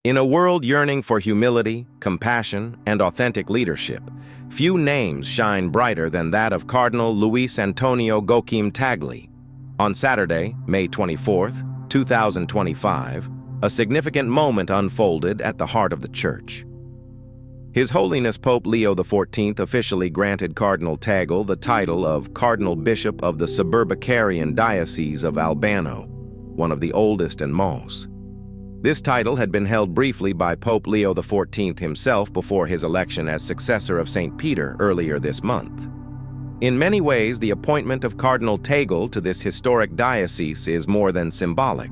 In a world yearning for humility, compassion, and authentic leadership, few names shine brighter than that of Cardinal Luis Antonio Gokim Tagle. On Saturday, May 24, 2025, a significant moment unfolded at the heart of the Church. His Holiness Pope Leo XIV officially granted Cardinal Tagle the title of Cardinal-Bishop of the Suburbicarian Diocese of Albano, one of the oldest and most. This title had been held briefly by Pope Leo XIV himself before his election as successor of St. Peter earlier this month. In many ways, the appointment of Cardinal Tagle to this historic diocese is more than symbolic.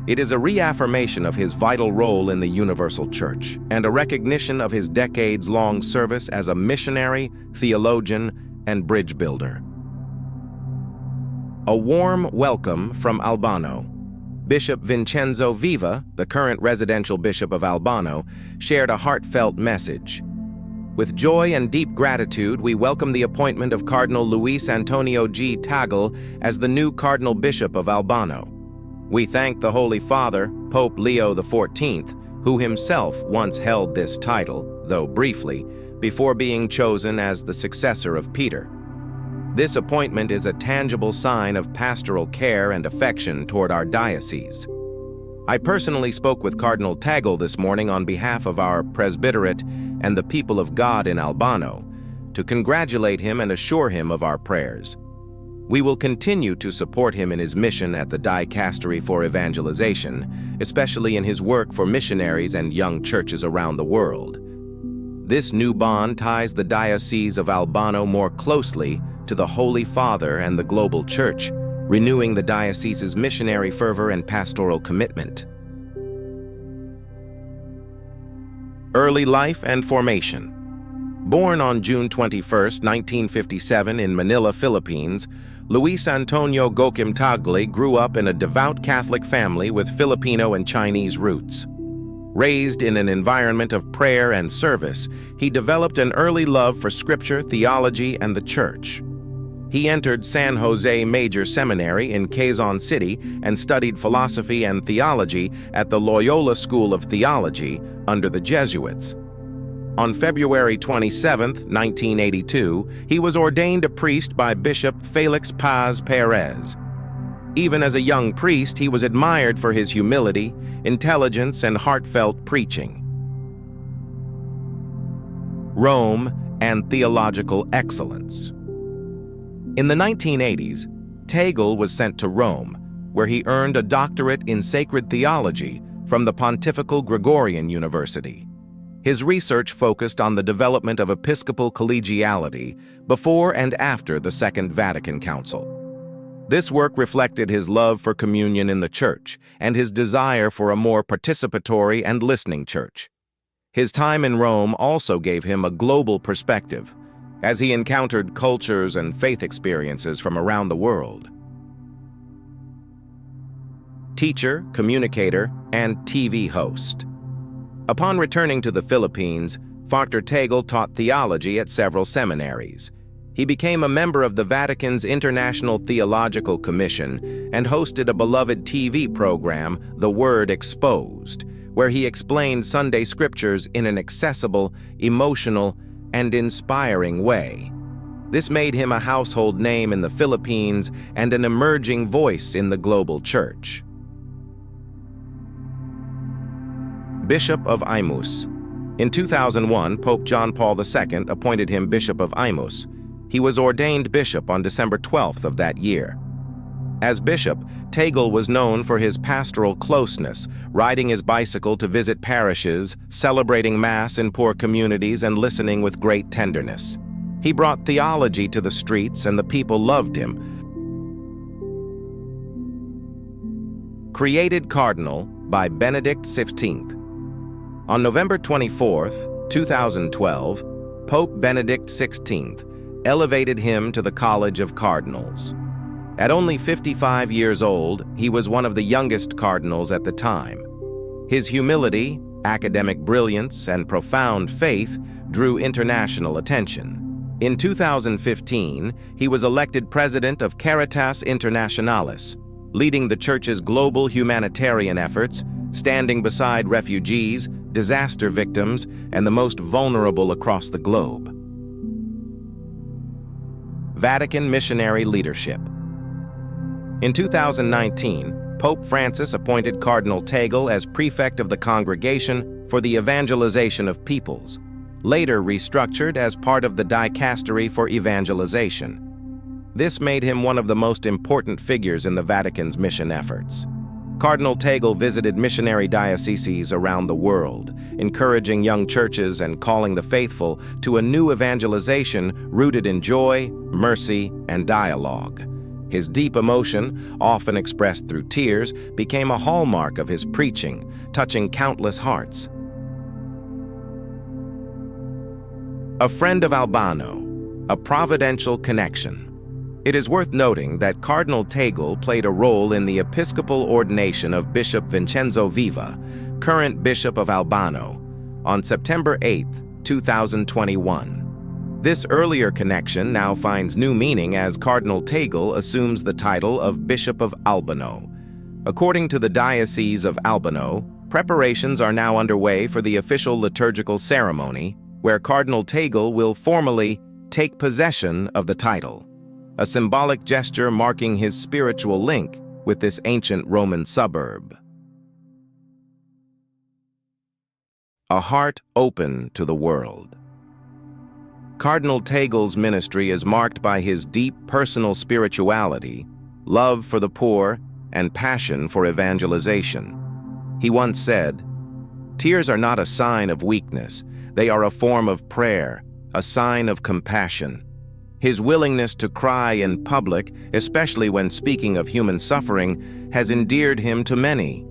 It is a reaffirmation of his vital role in the universal church and a recognition of his decades-long service as a missionary, theologian, and bridge builder. A warm welcome from Albano. Bishop Vincenzo Viva, the current residential Bishop of Albano, shared a heartfelt message. With joy and deep gratitude, we welcome the appointment of Cardinal Luis Antonio G. Tagle as the new Cardinal-Bishop of Albano. We thank the Holy Father, Pope Leo XIV, who himself once held this title, though briefly, before being chosen as the successor of Peter. This appointment is a tangible sign of pastoral care and affection toward our diocese. I personally spoke with Cardinal Tagle this morning on behalf of our presbyterate and the people of God in Albano to congratulate him and assure him of our prayers. We will continue to support him in his mission at the Dicastery for Evangelization, especially in his work for missionaries and young churches around the world. This new bond ties the Diocese of Albano more closely to the Holy Father and the global Church, renewing the diocese's missionary fervor and pastoral commitment. Early life and formation. Born on June 21, 1957 in Manila, Philippines, Luis Antonio Gokim Tagle grew up in a devout Catholic family with Filipino and Chinese roots. Raised in an environment of prayer and service, he developed an early love for Scripture, theology, and the Church. He entered San Jose Major Seminary in Quezon City and studied philosophy and theology at the Loyola School of Theology under the Jesuits. On February 27, 1982, he was ordained a priest by Bishop Felix Paz Perez. Even as a young priest, he was admired for his humility, intelligence, and heartfelt preaching. Rome and theological excellence. In the 1980s, Tagle was sent to Rome, where he earned a doctorate in sacred theology from the Pontifical Gregorian University. His research focused on the development of episcopal collegiality before and after the Second Vatican Council. This work reflected his love for communion in the Church and his desire for a more participatory and listening Church. His time in Rome also gave him a global perspective, as he encountered cultures and faith experiences from around the world. Teacher, communicator, and TV host. Upon returning to the Philippines, Father Tagle taught theology at several seminaries. He became a member of the Vatican's International Theological Commission and hosted a beloved TV program, The Word Exposed, where he explained Sunday scriptures in an accessible, emotional, and inspiring way. This made him a household name in the Philippines and an emerging voice in the global Church. Bishop of Imus. In 2001, Pope John Paul II appointed him Bishop of Imus. He was ordained bishop on December 12th of that year. As bishop, Tagle was known for his pastoral closeness, riding his bicycle to visit parishes, celebrating Mass in poor communities, and listening with great tenderness. He brought theology to the streets, and the people loved him. Created Cardinal by Benedict XVI. On November 24, 2012, Pope Benedict XVI elevated him to the College of Cardinals. At only 55 years old, he was one of the youngest cardinals at the time. His humility, academic brilliance, and profound faith drew international attention. In 2015, he was elected president of Caritas Internationalis, leading the Church's global humanitarian efforts standing beside refugees, disaster victims, and the most vulnerable across the globe. Vatican missionary leadership. In 2019, Pope Francis appointed Cardinal Tagle as prefect of the Congregation for the Evangelization of Peoples, later restructured as part of the Dicastery for Evangelization. This made him one of the most important figures in the Vatican's mission efforts. Cardinal Tagle visited missionary dioceses around the world, encouraging young churches and calling the faithful to a new evangelization rooted in joy, mercy, and dialogue. His deep emotion, often expressed through tears, became a hallmark of his preaching, touching countless hearts. A friend of Albano, a providential connection. It is worth noting that Cardinal Tagle played a role in the episcopal ordination of Bishop Vincenzo Viva, current Bishop of Albano, on September 8, 2021. This earlier connection now finds new meaning as Cardinal Tagle assumes the title of Bishop of Albano. According to the Diocese of Albano, preparations are now underway for the official liturgical ceremony, where Cardinal Tagle will formally take possession of the title, a symbolic gesture marking his spiritual link with this ancient Roman suburb. A heart open to the world. Cardinal Tagle's ministry is marked by his deep personal spirituality, love for the poor, and passion for evangelization. He once said, "Tears are not a sign of weakness. They are a form of prayer, a sign of compassion." His willingness to cry in public, especially when speaking of human suffering, has endeared him to many.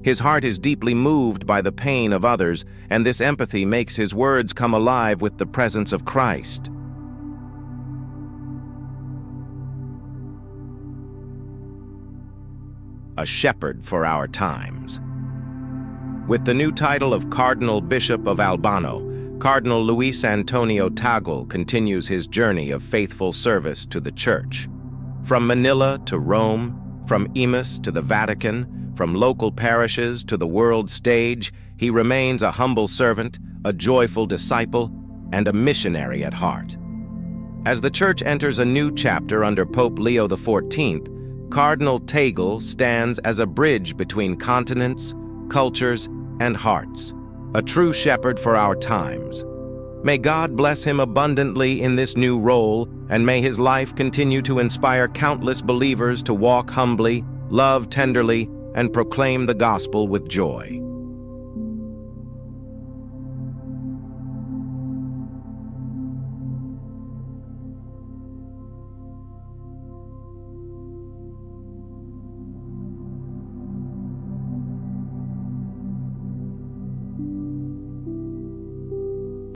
His heart is deeply moved by the pain of others, and this empathy makes his words come alive with the presence of Christ. A shepherd for our times. With the new title of Cardinal-Bishop of Albano, Cardinal Luis Antonio Tagle continues his journey of faithful service to the Church. From Manila to Rome, from Imus to the Vatican, from local parishes to the world stage, he remains a humble servant, a joyful disciple, and a missionary at heart. As the Church enters a new chapter under Pope Leo XIV, Cardinal Tagle stands as a bridge between continents, cultures, and hearts, a true shepherd for our times. May God bless him abundantly in this new role, and may his life continue to inspire countless believers to walk humbly, love tenderly, and proclaim the gospel with joy.